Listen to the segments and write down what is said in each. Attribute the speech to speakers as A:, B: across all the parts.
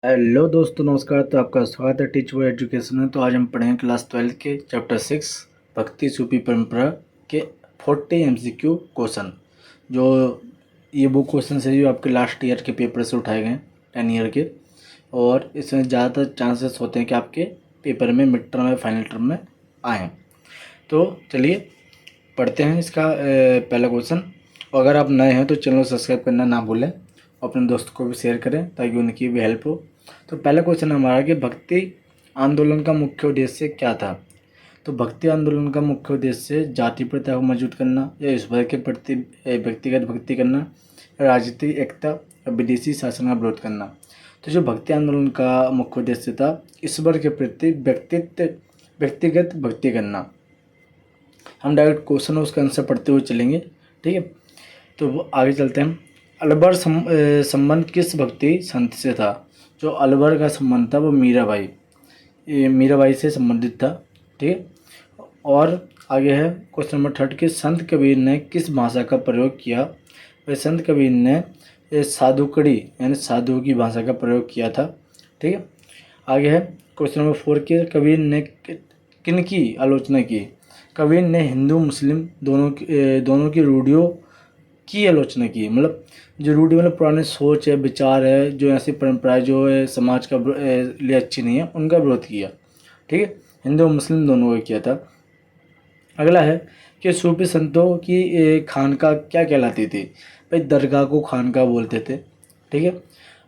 A: Hello दोस्तों, नमस्कार। तो आपका स्वागत है टीच वो एजुकेशन में। तो आज हम पढ़ेंगे क्लास 12 के चैप्टर 6 भक्ति सूफी परंपरा के 40 MCQ क्वेश्चन। जो ये वो क्वेश्चन है जो आपके लास्ट ईयर के पेपर से उठाए गए हैं, 10 ईयर के। और इसमें ज़्यादातर चांसेस होते हैं कि आपके पेपर में मिड टर्म या फाइनल टर्म में आएँ। तो चलिए पढ़ते हैं इसका पहला क्वेश्चन। और अगर आप नए हैं तो चैनल को सब्सक्राइब करना ना भूलें, अपने दोस्तों को भी शेयर करें ताकि उनकी भी हेल्प हो। तो पहला क्वेश्चन हमारा कि भक्ति आंदोलन का मुख्य उद्देश्य क्या था। तो भक्ति आंदोलन का मुख्य उद्देश्य जाति प्रथा को मजबूत करना या ईश्वर के प्रति व्यक्तिगत भक्ति करना, राजनीतिक एकता या विदेशी शासन का विरोध करना। तो जो भक्ति आंदोलन का मुख्य उद्देश्य था, ईश्वर के प्रति व्यक्तिगत भक्ति करना। हम डायरेक्ट क्वेश्चन उसका आंसर पढ़ते हुए चलेंगे, ठीक है। तो आगे चलते हैं। अलवर संबंध किस भक्ति संत से था। जो अलवर का संबंध था वो मीराबाई, ये मीराबाई से संबंधित था, ठीक है। और आगे है क्वेश्चन नंबर 3 कि संत कबीर ने किस भाषा का प्रयोग किया। वह संत कबीर ने साधुकड़ी यानी साधु की भाषा का प्रयोग किया था, ठीक है। आगे है क्वेश्चन नंबर 4 कि कबीर ने किन की आलोचना की। कबीर ने हिंदू मुस्लिम दोनों की रूढ़ियों की आलोचना की। मतलब जो रूढ़ी मतलब पुराने सोच है, विचार है, जो ऐसी परंपराएं जो है समाज का लिए अच्छी नहीं है, उनका विरोध किया, ठीक है। हिंदू मुस्लिम दोनों को किया था। अगला है कि सूफी संतों की खानका क्या कहलाती थी। भाई दरगाह को खानका बोलते थे, ठीक है।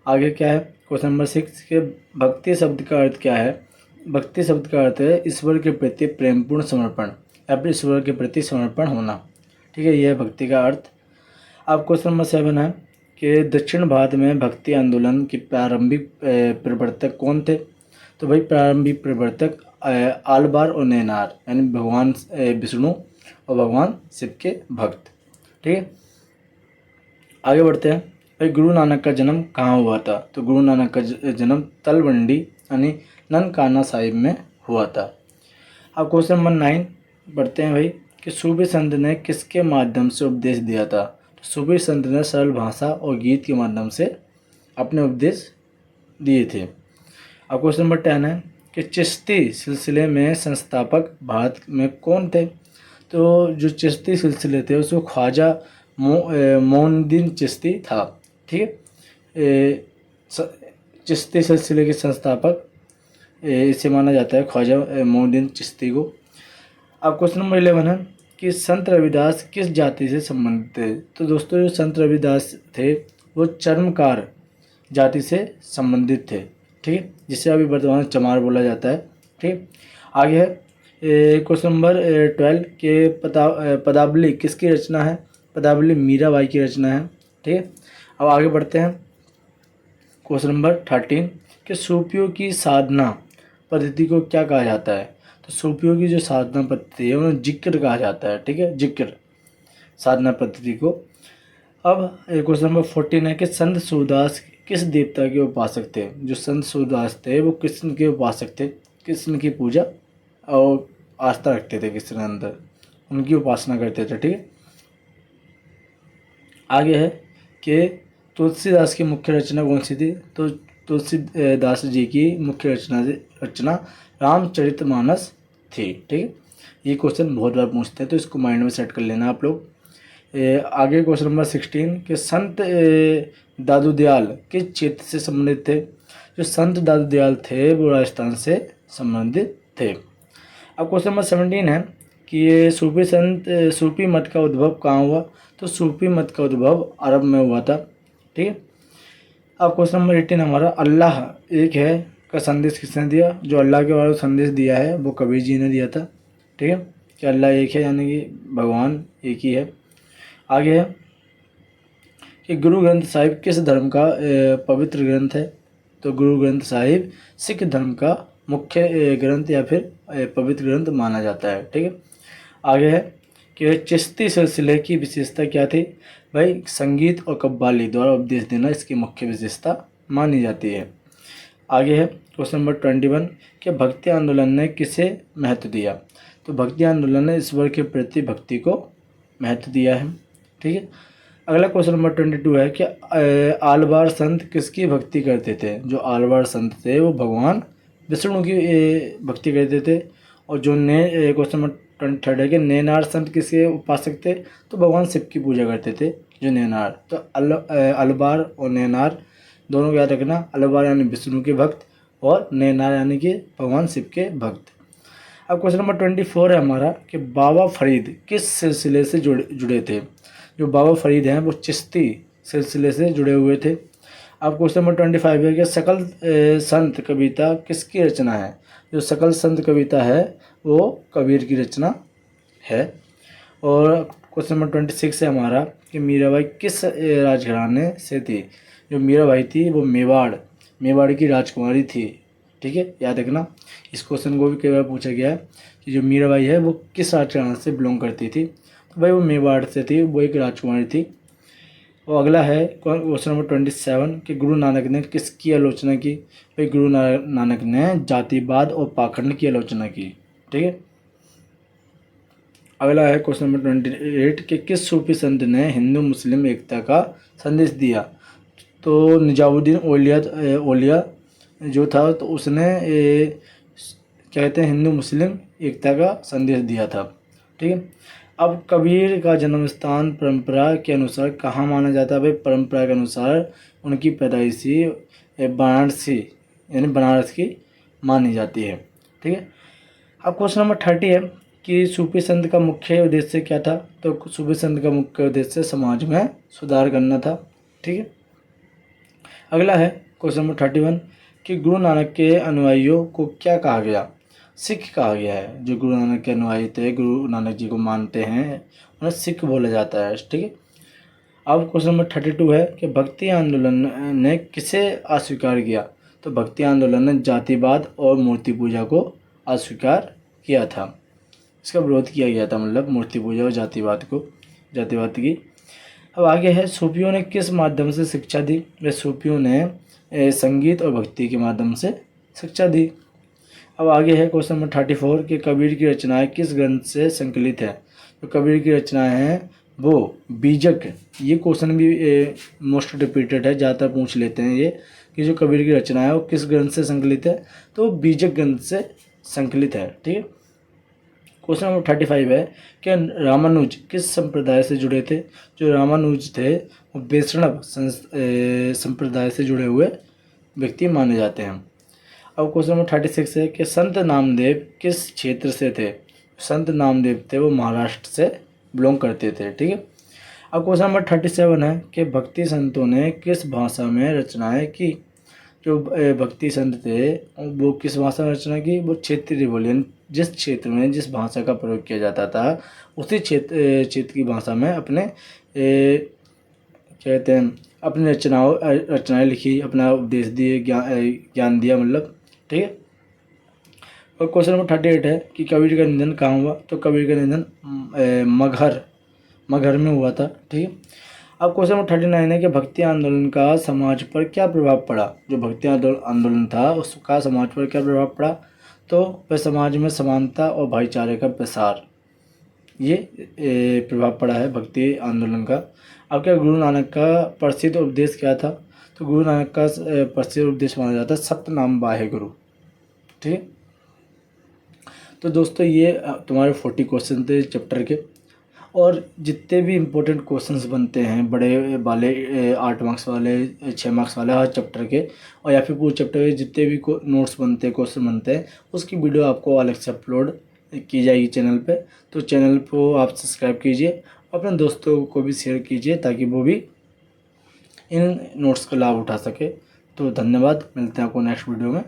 A: आगे क्या है क्वेश्चन नंबर 6 के भक्ति शब्द का अर्थ क्या है। भक्ति शब्द का अर्थ है ईश्वर के प्रति प्रेमपूर्ण समर्पण या फिर ईश्वर के प्रति समर्पण होना, ठीक है। यह है भक्ति का अर्थ। अब क्वेश्चन नंबर 7 है कि दक्षिण भारत में भक्ति आंदोलन के प्रारंभिक प्रवर्तक कौन थे। तो भाई प्रारंभिक प्रवर्तक आलवार और नैनार यानी भगवान विष्णु और भगवान शिव के भक्त, ठीक है। आगे बढ़ते हैं। भाई गुरु नानक का जन्म कहाँ हुआ था। तो गुरु नानक का जन्म तलवंडी यानी ननकाना साहिब में हुआ था। अब क्वेश्चन नंबर 9 बढ़ते हैं भाई कि सूफी संत ने किसके माध्यम से उपदेश दिया था। तो सूफी संत ने सरल भाषा और गीत के माध्यम से अपने उपदेश दिए थे। अब क्वेश्चन नंबर 10 है कि चिश्ती सिलसिले में संस्थापक भारत में कौन थे। तो जो चिश्ती सिलसिले थे उसको ख्वाजा मोइनुद्दीन चिश्ती था, ठीक है। चिश्ती सिलसिले के संस्थापक इसे माना जाता है ख्वाजा मोइनुद्दीन चिश्ती को। अब क्वेश्चन नंबर 11 है कि संत रविदास किस जाति से संबंधित थे। तो दोस्तों जो संत रविदास थे वो चर्मकार जाति से संबंधित थे, ठीक है, जिसे अभी वर्तमान में चमार बोला जाता है, ठीक। आगे है क्वेश्चन नंबर 12 के पदावली किसकी रचना है। पदावली मीराबाई की रचना है, ठीक है। अब आगे बढ़ते हैं क्वेश्चन नंबर 13 कि सूफियों की साधना पद्धति को क्या कहा जाता है। तो सूफियों की जो साधना पद्धति है उन्हें जिक्र कहा जाता है, ठीक है, जिक्र साधना पद्धति को। अब क्वेश्चन नंबर 14 है कि संत सूरदास किस देवता के उपासक थे। जो संत सूरदास थे वो कृष्ण के उपासक थे, कृष्ण की पूजा और आस्था रखते थे कृष्ण के अंदर, उनकी उपासना करते थे, ठीक है। आगे है कि तुलसीदास की मुख्य रचना कौन सी थी। तो तुलसीदास जी की मुख्य रचना रामचरितमानस थी, ठीक है। ये क्वेश्चन बहुत बार पूछते हैं तो इसको माइंड में सेट कर लेना आप लोग। आगे क्वेश्चन नंबर 16 कि संत दादू दयाल किस क्षेत्र से संबंधित थे। जो संत दादू दयाल थे वो राजस्थान से संबंधित थे। अब क्वेश्चन नंबर 17 है कि ये सूफी मत का उद्भव कहाँ हुआ। तो सूफी मत का उद्भव अरब में हुआ था, ठीक है। अब क्वेश्चन नंबर 18 हमारा अल्लाह एक है का संदेश किसने दिया। जो अल्लाह के बारे में संदेश दिया है वो कबीर जी ने दिया था, ठीक है, कि अल्लाह एक है यानी कि भगवान एक ही है। आगे है कि गुरु ग्रंथ साहिब किस धर्म का पवित्र ग्रंथ है। तो गुरु ग्रंथ साहिब सिख धर्म का मुख्य ग्रंथ या फिर पवित्र ग्रंथ माना जाता है, ठीक है। आगे है कि चिश्ती सिलसिले की विशेषता क्या थी। भाई संगीत और कव्वाली द्वारा उपदेश देना इसकी मुख्य विशेषता मानी जाती है। आगे है क्वेश्चन नंबर 21 कि भक्ति आंदोलन ने किसे महत्व दिया। तो भक्ति आंदोलन ने ईश्वर के प्रति भक्ति को महत्व दिया है, ठीक है। अगला क्वेश्चन नंबर 22 है कि आलवार संत किसकी भक्ति करते थे। जो आलवार संत थे वो भगवान विष्णु की भक्ति करते थे। और जो क्वेश्चन नंबर 23 है कि नैनार संत किसके उपासक थे। तो भगवान शिव की पूजा करते थे जो नैनार। तो अलवार और नैनार दोनों को याद रखना। अलवार यानी विष्णु के भक्त और नैनार यानी कि भगवान शिव के भक्त। अब क्वेश्चन नंबर 24 है हमारा कि बाबा फरीद किस सिलसिले से जुड़े थे। जो बाबा फरीद हैं वो चिश्ती सिलसिले से जुड़े हुए थे। अब क्वेश्चन नंबर 25 है कि सकल संत कविता किसकी रचना है। जो सकल संत कविता है वो कबीर की रचना है। और क्वेश्चन नंबर 26 है हमारा कि मीराबाई किस राजघराने से थी। जो मीराबाई थी वो मेवाड़ की राजकुमारी थी। ठीक है, याद रखना। इस क्वेश्चन को भी कई बार पूछा गया है कि जो मीराबाई है वो किस राजघराने से बिलोंग करती थी। तो भाई वो मेवाड़ से थी, वो एक राजकुमारी थी। और अगला है क्वेश्चन नंबर 27 कि गुरु नानक ने किसकी आलोचना की। भाई गुरु नानक ने जातिवाद और पाखंड की आलोचना की। ठीक है। अगला है क्वेश्चन नंबर 28 कि किस सूफी संत ने हिंदू मुस्लिम एकता का संदेश दिया। तो निजामुद्दीन औलिया जो था तो उसने क्या कहते हैं हिंदू मुस्लिम एकता का संदेश दिया था। ठीक है। अब कबीर का जन्म स्थान परंपरा के अनुसार कहाँ माना जाता है। भाई परंपरा के अनुसार उनकी पैदाइशी वाराणसी यानी बनारस की मानी जाती है। ठीक है। अब क्वेश्चन नंबर 30 है कि सूफी संत का मुख्य उद्देश्य क्या था। तो सूफी संत का मुख्य उद्देश्य समाज में सुधार करना था। ठीक है। अगला है क्वेश्चन नंबर 31 कि गुरु नानक के अनुयायियों को क्या कहा गया। सिख कहा गया है। जो गुरु नानक के अनुयायी थे, गुरु नानक जी को मानते हैं, उन्हें सिख बोला जाता है। ठीक है। अब क्वेश्चन नंबर 32 है कि भक्ति आंदोलन ने किसे अस्वीकार किया। तो भक्ति आंदोलन ने जातिवाद और मूर्ति पूजा को अस्वीकार किया था। इसका विरोध किया गया था, मतलब मूर्ति पूजा और जातिवाद की। अब आगे है सूफियों ने किस माध्यम से शिक्षा दी। वे सूफियों ने संगीत और भक्ति के माध्यम से शिक्षा दी। अब आगे है क्वेश्चन नंबर 34 कि कबीर की रचनाएं किस ग्रंथ से संकलित है। तो कबीर की रचनाएं हैं वो बीजक। ये क्वेश्चन भी मोस्ट रिपीटेड है, ज़्यादातर पूछ लेते हैं ये कि जो कबीर की रचना है वो किस ग्रंथ से संकलित है। तो बीजक ग्रंथ से संकलित है। ठीक है। क्वेश्चन नंबर 35 है कि रामानुज किस संप्रदाय से जुड़े थे। जो रामानुज थे वो वैष्णव संप्रदाय से जुड़े हुए व्यक्ति माने जाते हैं। अब क्वेश्चन नंबर 36 है कि संत नामदेव किस क्षेत्र से थे। संत नामदेव थे वो महाराष्ट्र से बिलोंग करते थे। ठीक है। अब क्वेश्चन नंबर 37 है कि भक्ति संतों ने किस भाषा में रचनाएं की। जो भक्ति संत थे वो किस भाषा में रचना की। वो क्षेत्रीय बोली, जिस क्षेत्र में जिस भाषा का प्रयोग किया जाता था उसी क्षेत्र की भाषा में अपने कहते हैं अपनी रचनाएं लिखी, अपना उपदेश दिए, ज्ञान दिया, मतलब। ठीक है। और क्वेश्चन नंबर 38 है कि कबीर का निधन कहाँ हुआ। तो कबीर का निधन मगहर में हुआ था। ठीक है। अब क्वेश्चन नंबर 39 है कि भक्ति आंदोलन का समाज पर क्या प्रभाव पड़ा। जो भक्ति आंदोलन था उसका समाज पर क्या प्रभाव पड़ा। तो वह समाज में समानता और भाईचारे का प्रसार, ये प्रभाव पड़ा है भक्ति आंदोलन का। अब क्या गुरु नानक का प्रसिद्ध उपदेश क्या था। तो गुरु नानक का प्रसिद्ध उपदेश माना जाता है सतनाम वाहे गुरु। ठीक है। तो दोस्तों ये तुम्हारे 40 क्वेश्चन थे चैप्टर के। और जितने भी इम्पोर्टेंट क्वेश्चंस बनते हैं बड़े वाले 8 मार्क्स वाले, 6 मार्क्स वाले हर चैप्टर के, और या फिर पूरे चैप्टर के जितने भी नोट्स बनते हैं, क्वेश्चन बनते हैं, उसकी वीडियो आपको अलग से अपलोड की जाएगी चैनल पे। तो चैनल को आप सब्सक्राइब कीजिए, अपने दोस्तों को भी शेयर कीजिए ताकि वो भी इन नोट्स का लाभ उठा सके। तो धन्यवाद, मिलते हैं आपको नेक्स्ट वीडियो में।